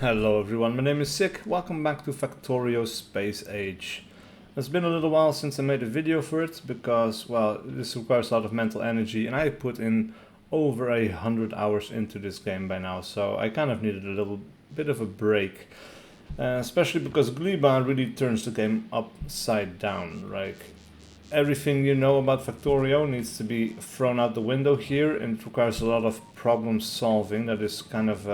Hello everyone, my name is SiC. Welcome back to Factorio Space Age. It's been a little while since I made a video for it because, well, this requires a lot of mental energy and I put in over 100 hours into this game by now, so I kind of needed a little bit of a break. Especially because Gleba really turns the game upside down. Like, everything you know about Factorio needs to be thrown out the window here, and it requires a lot of problem solving that is kind of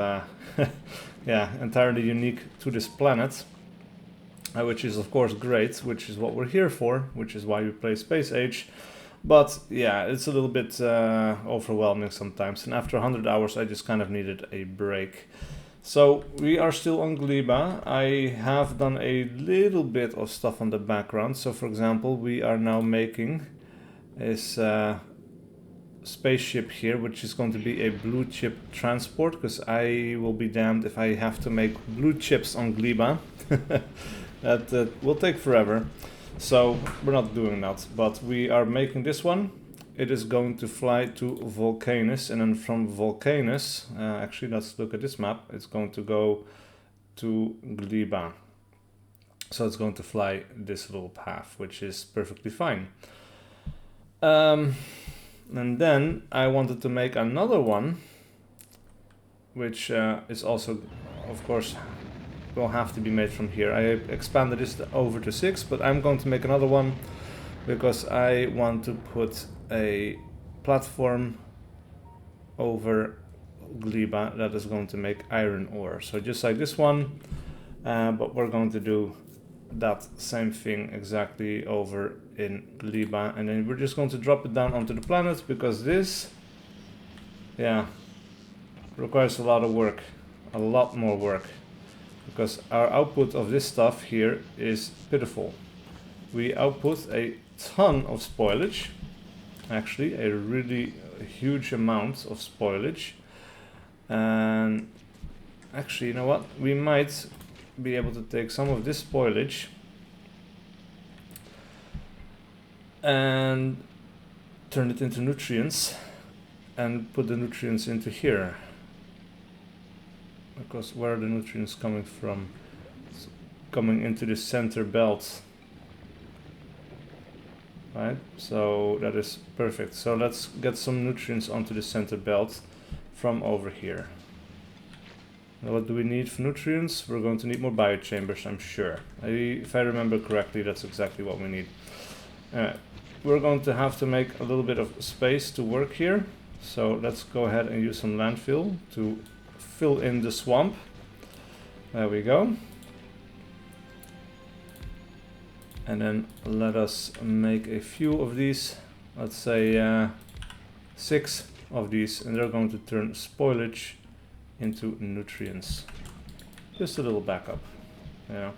yeah, entirely unique to this planet, which is of course great, which is what we're here for, which is why we play Space Age. But yeah, it's a little bit overwhelming sometimes, and after 100 hours I just kind of needed a break. So we are still on Gleba. I have done a little bit of stuff on the background. So for example, we are now making this spaceship here, which is going to be a blue chip transport, because I will be damned if I have to make blue chips on Gleba. That will take forever. So we're not doing that, but we are making this one. It is going to fly to Vulcanus, and then from Vulcanus, actually let's look at this map, it's going to go to Gleba. So it's going to fly this little path, which is perfectly fine. And then I wanted to make another one, which is also, of course, will have to be made from here. I expanded this over to 6, but I'm going to make another one because I want to put a platform over Gleba that is going to make iron ore. So just like this one, but we're going to do that same thing exactly over in Gleba, and then we're just going to drop it down onto the planet because this, yeah, requires a lot of work, a lot more work, because our output of this stuff here is pitiful. We output a ton of spoilage, actually a really huge amount of spoilage, and actually, you know what, we might be able to take some of this spoilage and turn it into nutrients and put the nutrients into here, because where are the nutrients coming from? It's coming into the center belt. Right, so that is perfect. So let's get some nutrients onto the center belt from over here. Now what do we need for nutrients? We're going to need more biochambers, I'm sure. If I remember correctly, that's exactly what we need. We're going to have to make a little bit of space to work here. So let's go ahead and use some landfill to fill in the swamp. There we go. And then let us make a few of these, let's say 6 of these, and they're going to turn spoilage into nutrients. Just a little backup, yeah,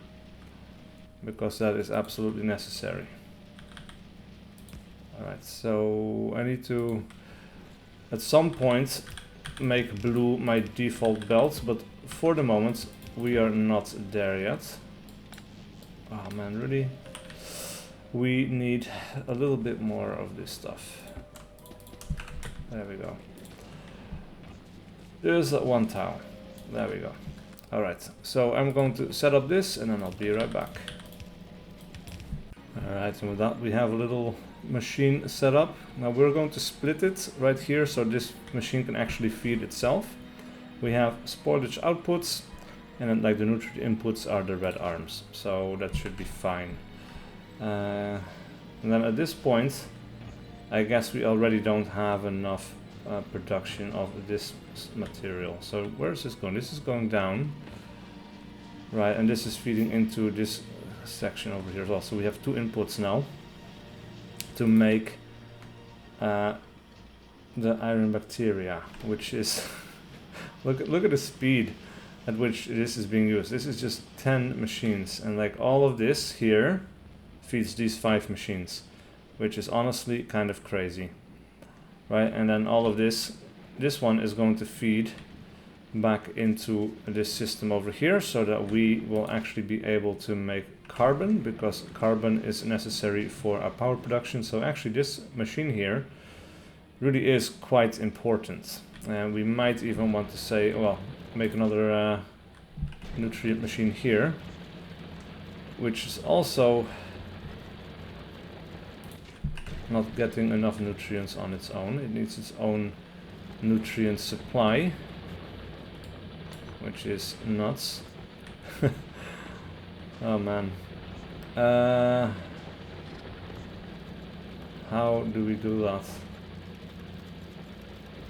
because that is absolutely necessary. Alright, so I need to, at some point, make blue my default belt, but for the moment we are not there yet. Oh man, really? We need a little bit more of this stuff. There we go. There's that one tile. There we go. Alright, so I'm going to set up this and then I'll be right back. Alright, and with that we have a little machine set up. Now we're going to split it right here so this machine can actually feed itself. We have spoilage outputs, and then like the nutrient inputs are the red arms, so that should be fine. And then at this point, I guess we already don't have enough production of this material. So where is this going? This is going down, right? And this is feeding into this section over here as well. So we have 2 inputs now to make the iron bacteria, which is look at the speed at which this is being used. This is just 10 machines, and like all of this here feeds these 5 machines, which is honestly kind of crazy, right? And then all of this one is going to feed back into this system over here, so that we will actually be able to make carbon, because carbon is necessary for our power production. So actually this machine here really is quite important, and we might even want to say, well, make another nutrient machine here, which is also not getting enough nutrients on its own. It needs its own nutrient supply, which is nuts. Oh man. How do we do that?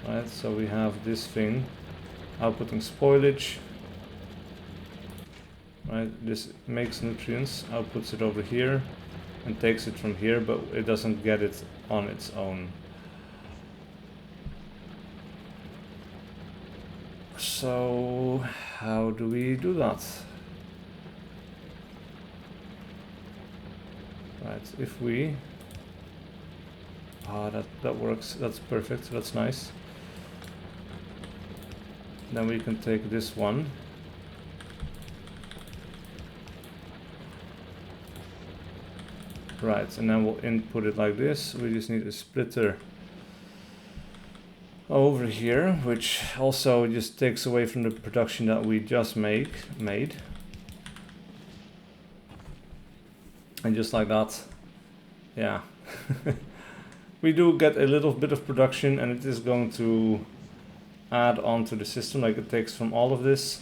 Right, so we have this thing outputting spoilage. Right, this makes nutrients, outputs it over here and takes it from here, but it doesn't get it on its own. So how do we do that? Right, if we... Ah, that works, that's perfect, that's nice. Then we can take this one. Right, and then we'll input it like this. We just need a splitter over here, which also just takes away from the production that we just made. And just like that, yeah. We do get a little bit of production, and it is going to add on to the system. Like, it takes from all of this,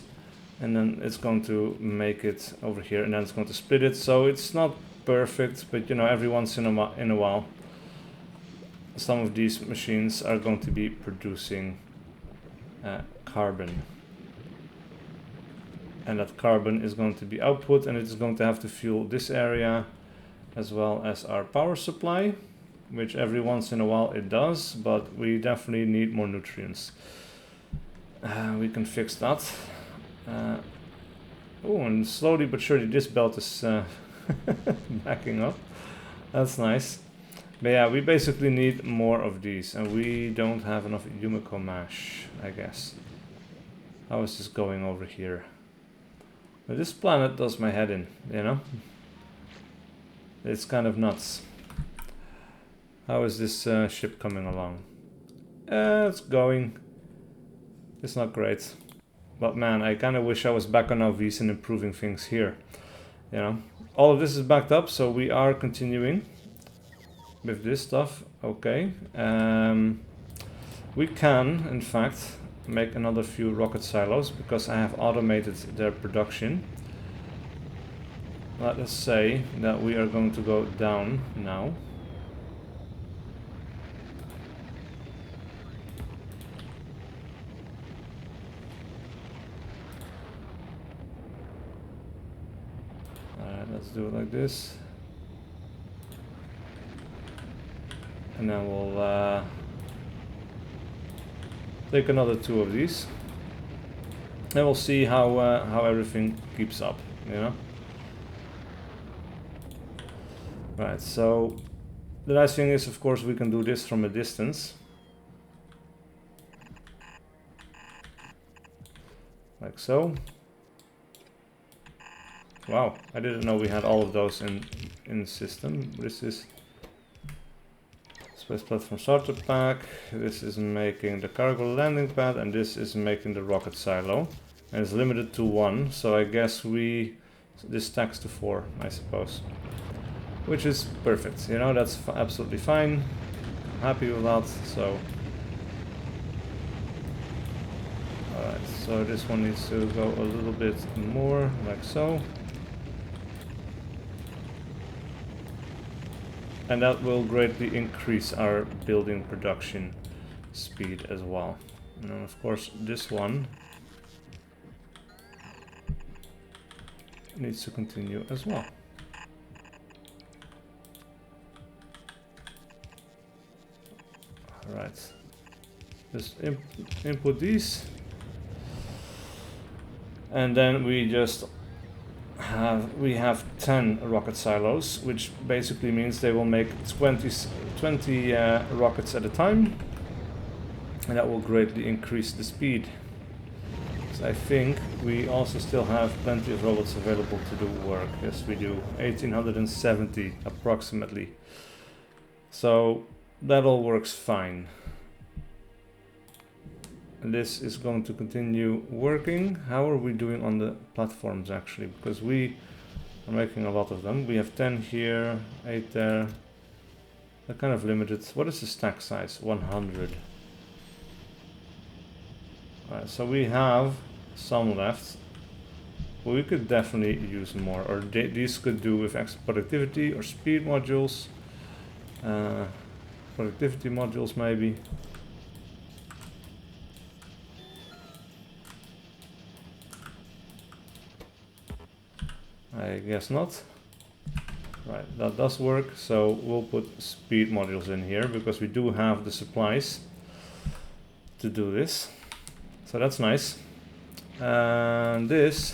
and then it's going to make it over here, and then it's going to split it. So it's not perfect, but you know, every once in a while, some of these machines are going to be producing carbon, and that carbon is going to be output, and it's going to have to fuel this area as well as our power supply, which every once in a while it does, but we definitely need more nutrients. We can fix that. Oh, and slowly but surely this belt is backing up. That's nice. But yeah, we basically need more of these, and we don't have enough Yumiko mash, I guess. How is this going over here? But this planet does my head in, you know? It's kind of nuts. How is this ship coming along? It's going. It's not great. But man, I kind of wish I was back on LVs and improving things here. You know? All of this is backed up, so we are continuing with this stuff. Okay. We can, in fact, make another few rocket silos because I have automated their production. Let us say that we are going to go down now. Alright, let's do it like this. And then we'll take another 2 of these. And we'll see how everything keeps up, you know? Right, so the nice thing is, of course, we can do this from a distance. Like so. Wow, I didn't know we had all of those in the system. This is Space Platform Starter Pack. This is making the cargo landing pad, and this is making the rocket silo. And it's limited to 1, so I guess this stacks to 4, I suppose. Which is perfect, you know, that's absolutely fine. I'm happy with that, so... Alright, so this one needs to go a little bit more, like so. And that will greatly increase our building production speed as well. And of course, this one needs to continue as well. Alright, just input these, and then we just have 10 rocket silos, which basically means they will make 20 rockets at a time, and that will greatly increase the speed. So I think we also still have plenty of robots available to do work. Yes, we do. 1870 approximately. So that all works fine. this is going to continue working. How are we doing on the platforms actually? Because we are making a lot of them. We have 10 here, 8 there. They're kind of limited. What is the stack size? 100. Alright, so we have some left. But we could definitely use more. Or these could do with extra productivity or speed modules. Productivity modules maybe. I guess not. Right, that does work, so we'll put speed modules in here because we do have the supplies to do this. So that's nice. And this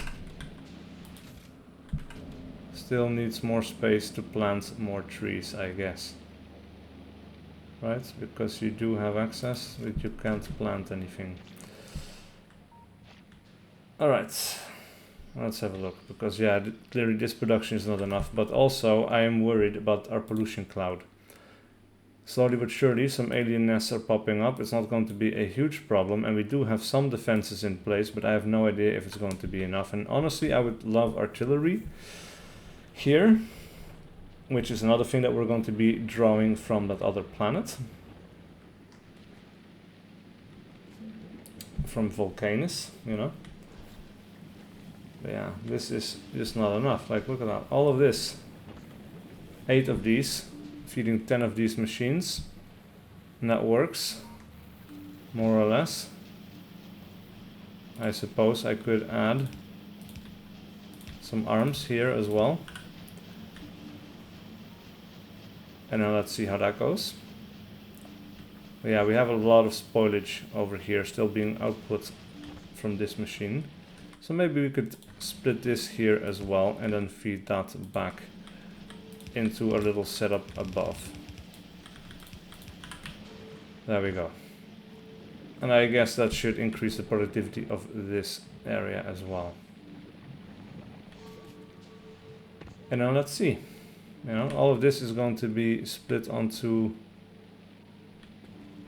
still needs more space to plant more trees, I guess. Right, because you do have access, but you can't plant anything. Alright. Let's have a look, because yeah, clearly this production is not enough, but also I am worried about our pollution cloud. Slowly but surely some alien nests are popping up. It's not going to be a huge problem, and we do have some defenses in place, but I have no idea if it's going to be enough. And honestly, I would love artillery here, which is another thing that we're going to be drawing from that other planet. From Volcanus, you know. But yeah, this is just not enough. Like, look at that. All of this. 8 of these. Feeding 10 of these machines. And that works. More or less. I suppose I could add some arms here as well. And now let's see how that goes. But yeah, we have a lot of spoilage over here still being output from this machine. So maybe we could split this here as well and then feed that back into a little setup above. There we go. And I guess that should increase the productivity of this area as well. And now let's see. You know, all of this is going to be split onto...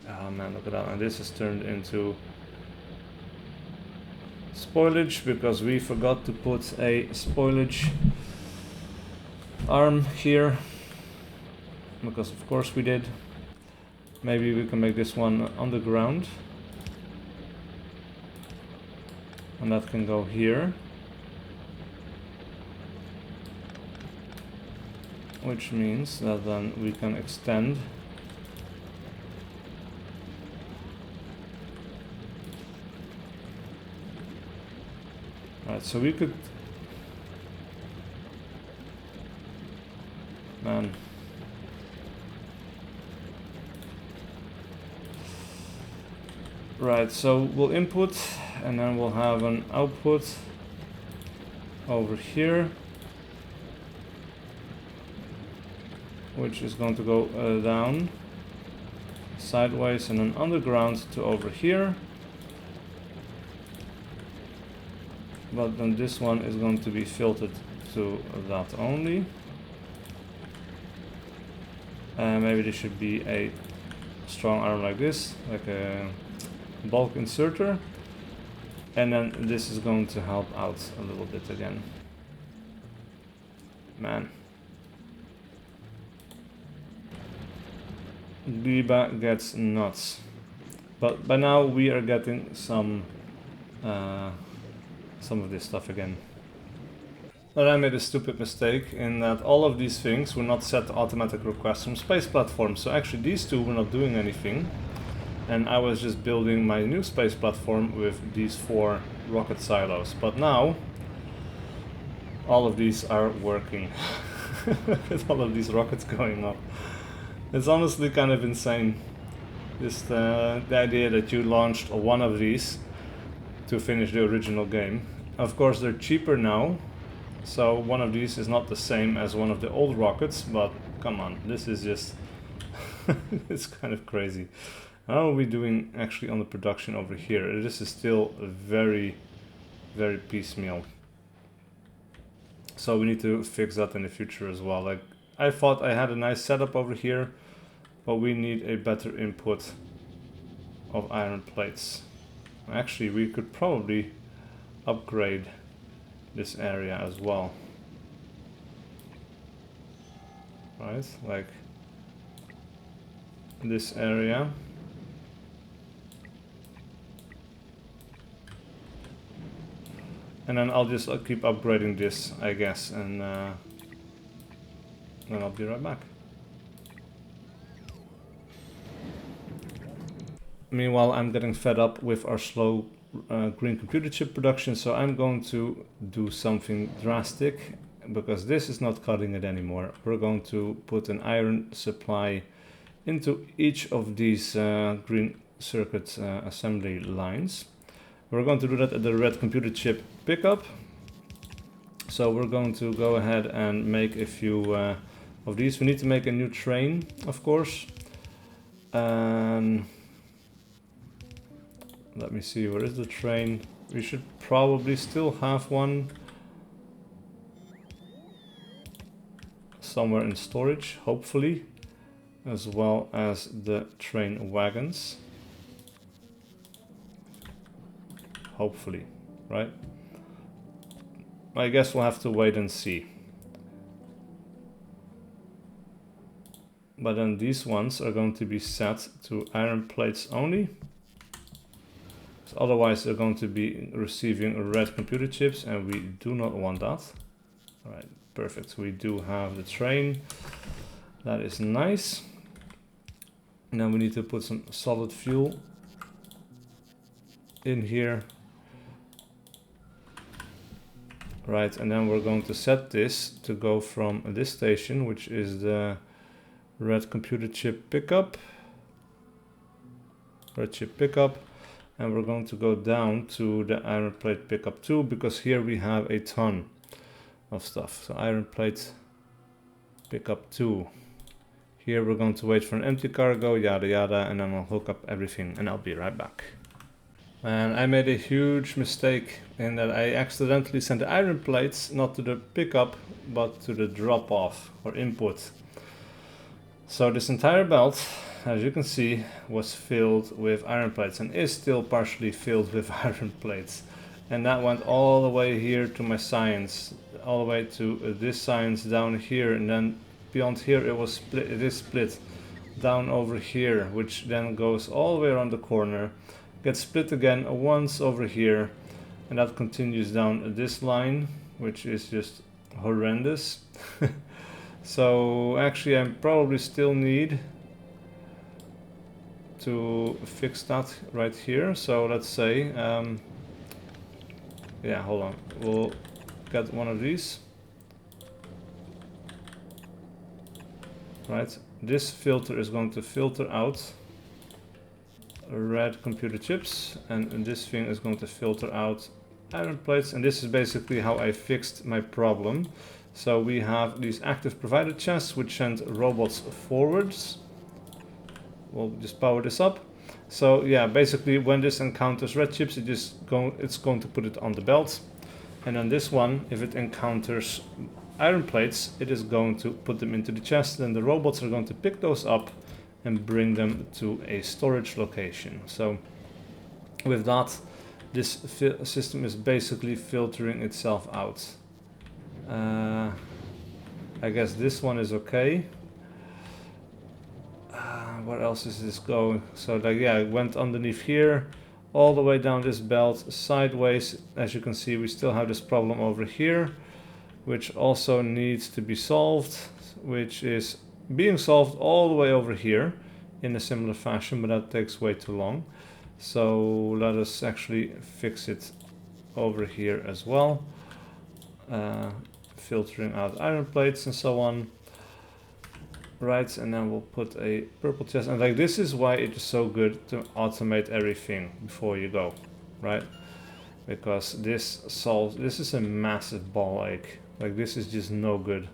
Oh man, look at that. And this is turned into spoilage because we forgot to put a spoilage arm here. Because of course we did. Maybe we can make this one underground. And that can go here. Which means that then we can extend right, so we could man right, so we'll input and then we'll have an output over here, which is going to go down sideways and then underground to over here. But then this one is going to be filtered to that only. Maybe there should be a strong arm like this, like a bulk inserter. And then this is going to help out a little bit again. Man. Gliba gets nuts. But by now we are getting some of this stuff again. But I made a stupid mistake in that all of these things were not set to automatic requests from space platforms. So actually these two were not doing anything. And I was just building my new space platform with these 4 rocket silos. But now all of these are working. With all of these rockets going up. It's honestly kind of insane. Just the idea that you launched one of these to finish the original game. Of course they're cheaper now, so one of these is not the same as one of the old rockets, but come on, this is just it's kind of crazy. How are we doing actually on the production over here? This is still very, very piecemeal. So we need to fix that in the future as well. Like, I thought I had a nice setup over here, but we need a better input of iron plates. Actually, we could probably upgrade this area as well. Right, like this area. And then I'll just keep upgrading this, I guess, and then I'll be right back. Meanwhile, I'm getting fed up with our slow green computer chip production, so I'm going to do something drastic, because this is not cutting it anymore. We're going to put an iron supply into each of these green circuit assembly lines. We're going to do that at the red computer chip pickup. So we're going to go ahead and make a few of these. We need to make a new train, of course. And let me see, where is the train? We should probably still have one somewhere in storage, hopefully, as well as the train wagons. Hopefully, right? I guess we'll have to wait and see. But then these ones are going to be set to iron plates only. So otherwise they're going to be receiving red computer chips, and we do not want that. All right, perfect. We do have the train. That is nice. Now we need to put some solid fuel in here. Right, and then we're going to set this to go from this station, which is the red computer chip pickup. Red chip pickup. And we're going to go down to the iron plate pickup 2, because here we have a ton of stuff. So iron plate pickup 2. Here we're going to wait for an empty cargo, yada yada, and then I'll hook up everything and I'll be right back. And I made a huge mistake in that I accidentally sent the iron plates not to the pickup but to the drop off or input. So this entire belt, as you can see, was filled with iron plates and is still partially filled with iron plates. And that went all the way here to my science, all the way to this science down here, and then beyond here it was split. It is split down over here, which then goes all the way around the corner, gets split again once over here, and that continues down this line, which is just horrendous. So actually I probably still need to fix that right here. So let's say yeah, hold on, we'll get one of these. Right, this filter is going to filter out red computer chips, and this thing is going to filter out iron plates, and this is basically how I fixed my problem. So we have these active provider chests which send robots forwards. We'll just power this up. So yeah, basically when this encounters red chips, it's going to put it on the belt, and then this one, if it encounters iron plates, it is going to put them into the chest. Then the robots are going to pick those up and bring them to a storage location. So with that, this system is basically filtering itself out. I guess this one is okay. Where else is this going? So like, yeah, it went underneath here, all the way down this belt, sideways. As you can see, we still have this problem over here, which also needs to be solved, which is being solved all the way over here in a similar fashion, but that takes way too long. So let us actually fix it over here as well, filtering out iron plates and so on. Right, and then we'll put a purple chest, and like this is why it is so good to automate everything before you go, right? Because this is a massive ball ache. Like this is just no good,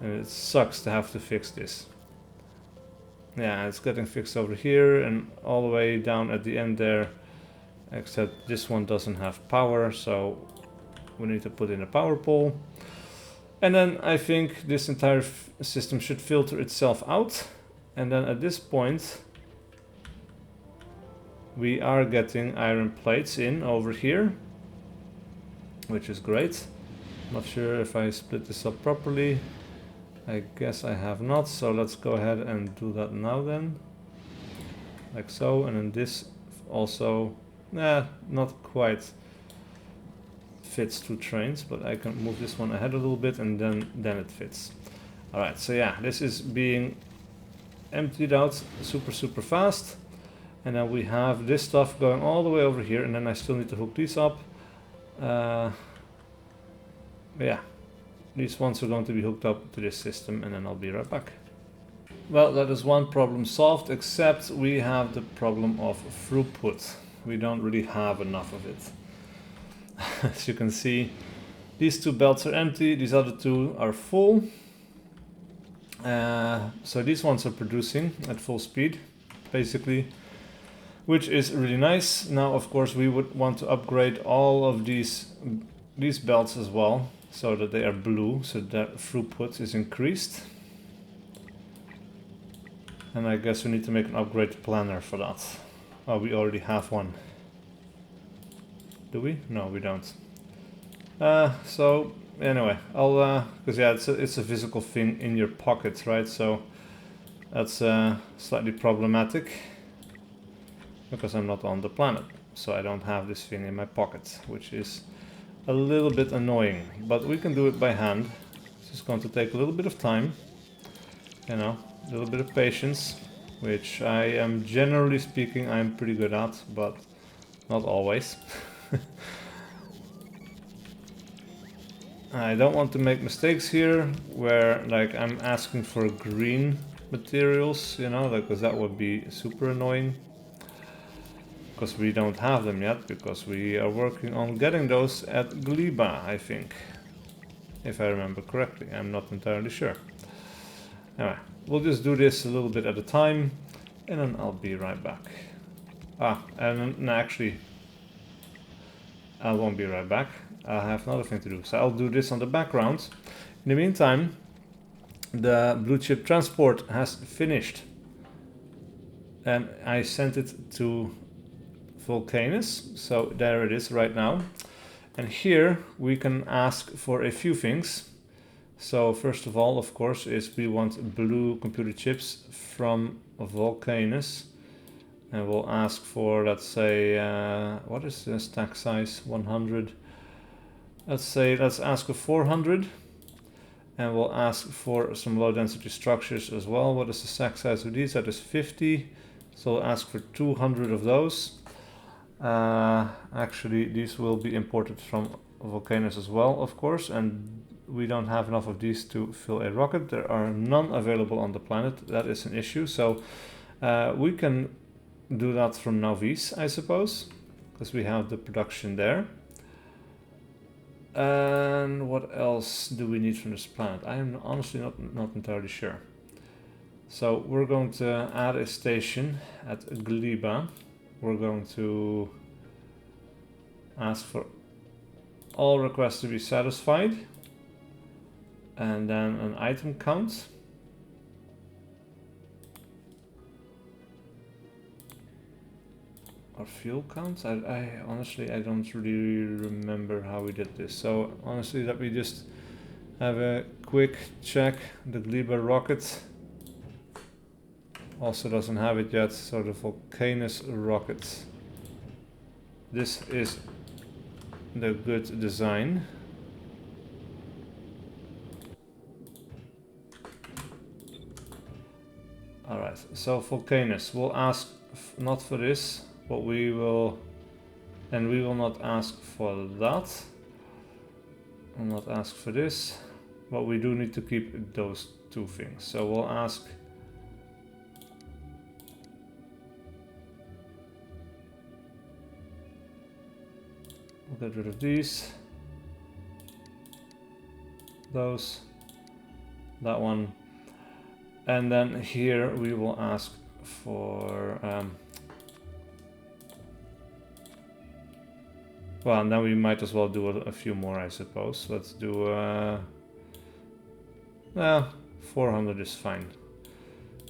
and it sucks to have to fix this. Yeah, it's getting fixed over here and all the way down at the end there, except this one doesn't have power, so we need to put in a power pole. And then I think this entire system should filter itself out, and then at this point we are getting iron plates in over here, which is great. Not sure if I split this up properly. I guess I have not, so let's go ahead and do that now then. Like so, and then this also, not quite fits 2 trains, but I can move this one ahead a little bit and then it fits. Alright, so yeah, this is being emptied out super fast. And then we have this stuff going all the way over here, and then I still need to hook these up. Yeah, these ones are going to be hooked up to this system, and then I'll be right back. Well, that is one problem solved, except we have the problem of throughput. We don't really have enough of it. As you can see, these 2 belts are empty, these other 2 are full. So these ones are producing at full speed, basically, which is really nice. Now, of course, we would want to upgrade all of these belts as well, so that they are blue, so that throughput is increased. And I guess we need to make an upgrade planner for that. Oh, we already have one. Do we? No, we don't. So anyway, I'll because yeah, it's a physical thing in your pocket, right? So that's slightly problematic because I'm not on the planet, so I don't have this thing in my pocket, which is a little bit annoying. But we can do it by hand. It's just going to take a little bit of time, you know, a little bit of patience, which I am, generally speaking, I'm pretty good at, but not always. I don't want to make mistakes here where like I'm asking for green materials, you know, like, because that would be super annoying. Because we don't have them yet, because we are working on getting those at Gleba, I think. If I remember correctly, I'm not entirely sure. Anyway, we'll just do this a little bit at a time, and then I'll be right back. And no, actually, I won't be right back. I have another thing to do, so I'll do this on the background. In the meantime, the blue chip transport has finished, and I sent it to Vulcanus, so there it is right now. And here we can ask for a few things. So first of all, of course, is we want blue computer chips from Vulcanus, and we'll ask for, let's say, what is the stack size? 100. Let's ask for 400, and we'll ask for some low density structures as well. What is the stack size of these? That is 50, so we'll ask for 200 of those. Actually, these will be imported from Vulcanus as well, of course, and we don't have enough of these to fill a rocket. There are none available on the planet. That is an issue, so we can do that from Nauvis, I suppose, because we have the production there. And what else do we need from this planet? I am honestly not entirely sure. So we're going to add a station at Gleba. We're going to ask for all requests to be satisfied, and then an item count. Or fuel count? I honestly, I don't really remember how we did this. So honestly, let me just have a quick check. The Gleba rocket also doesn't have it yet, so the Vulcanus rocket. This is the good design. Alright, so Vulcanus, we'll ask not for this, but we will not ask for that. We'll not ask for this, but we do need to keep those two things. So we'll ask we'll get rid of these, those, that one, and then here we will ask for well, now we might as well do a few more, I suppose. Let's do 400 is fine,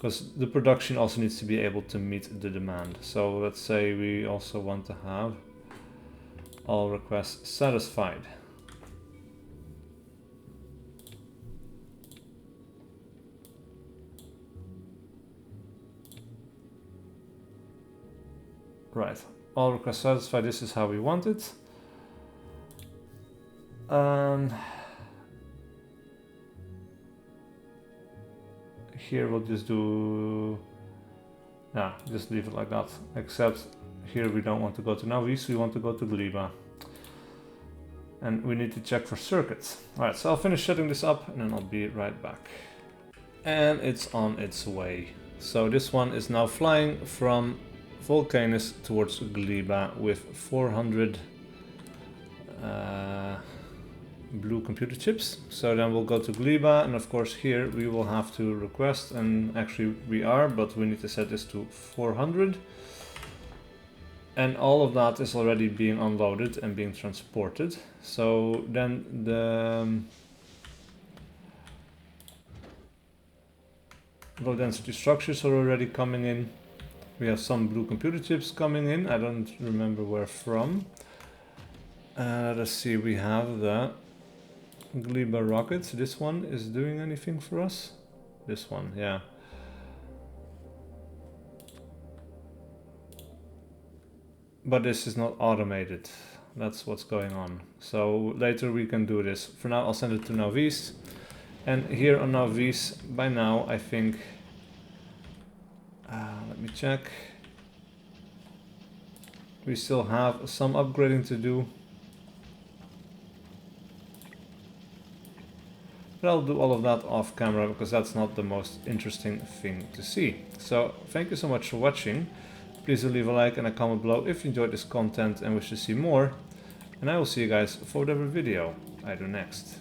because the production also needs to be able to meet the demand. So let's say we also want to have all requests satisfied. Right, all requests satisfied, this is how we want it. Here we'll just do, yeah, just leave it like that, except here we don't want to go to Navis, we want to go to Gleba. And we need to check for circuits. Alright, so I'll finish setting this up and then I'll be right back. And it's on its way. So this one is now flying from Volcanus towards Gleba with 400 blue computer chips. So then we'll go to Gleba, and of course here we will have to request, and actually we are, but we need to set this to 400. And all of that is already being unloaded and being transported. So then the low density structures are already coming in. We have some blue computer chips coming in. I don't remember where from. Let's see, we have the Gleba rockets. This one is doing anything for us? This one, yeah. But this is not automated. That's what's going on. So later we can do this. For now I'll send it to Navis. And here on Navis, by now I think... let me check. We still have some upgrading to do. But I'll do all of that off camera because that's not the most interesting thing to see. So thank you so much for watching. Please do leave a like and a comment below if you enjoyed this content and wish to see more. And I will see you guys for whatever video I do next.